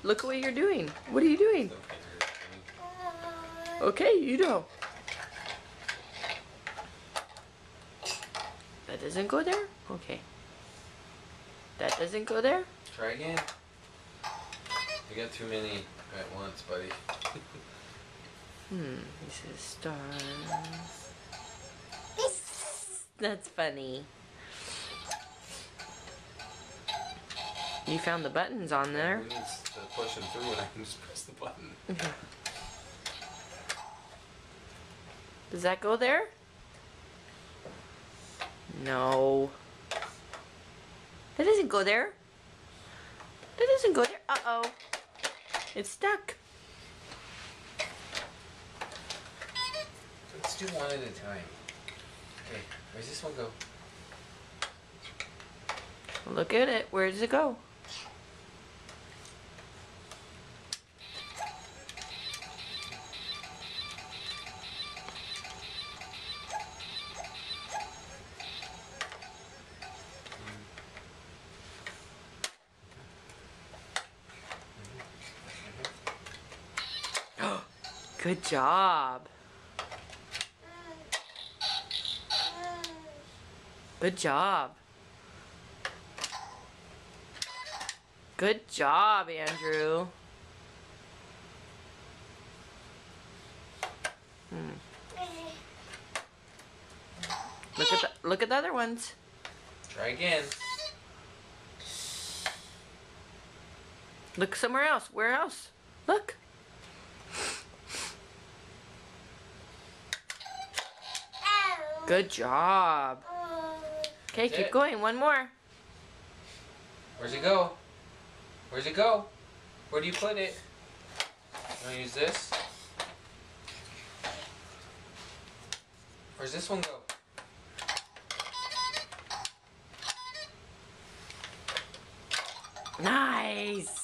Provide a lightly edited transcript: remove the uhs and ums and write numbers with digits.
Look what you're doing. What are you doing? Okay, you know. That doesn't go there? Okay. That doesn't go there? Try again. You got too many at once, buddy. This is stars. That's funny. You found the buttons on there. Who needs to push them through when I can just press the button? Does that go there? No. That doesn't go there. That doesn't go there. Uh-oh. It's stuck. Let's do one at a time. Okay, where's this one go? Look at it. Where does it go? Good job. Good job. Good job, Andrew. Look at the other ones. Try again. Look somewhere else. Where else? Look. Good job. Okay, keep going. One more. Where's it go? Where's it go? Where do you put it? You wanna use this? Where's this one go? Nice.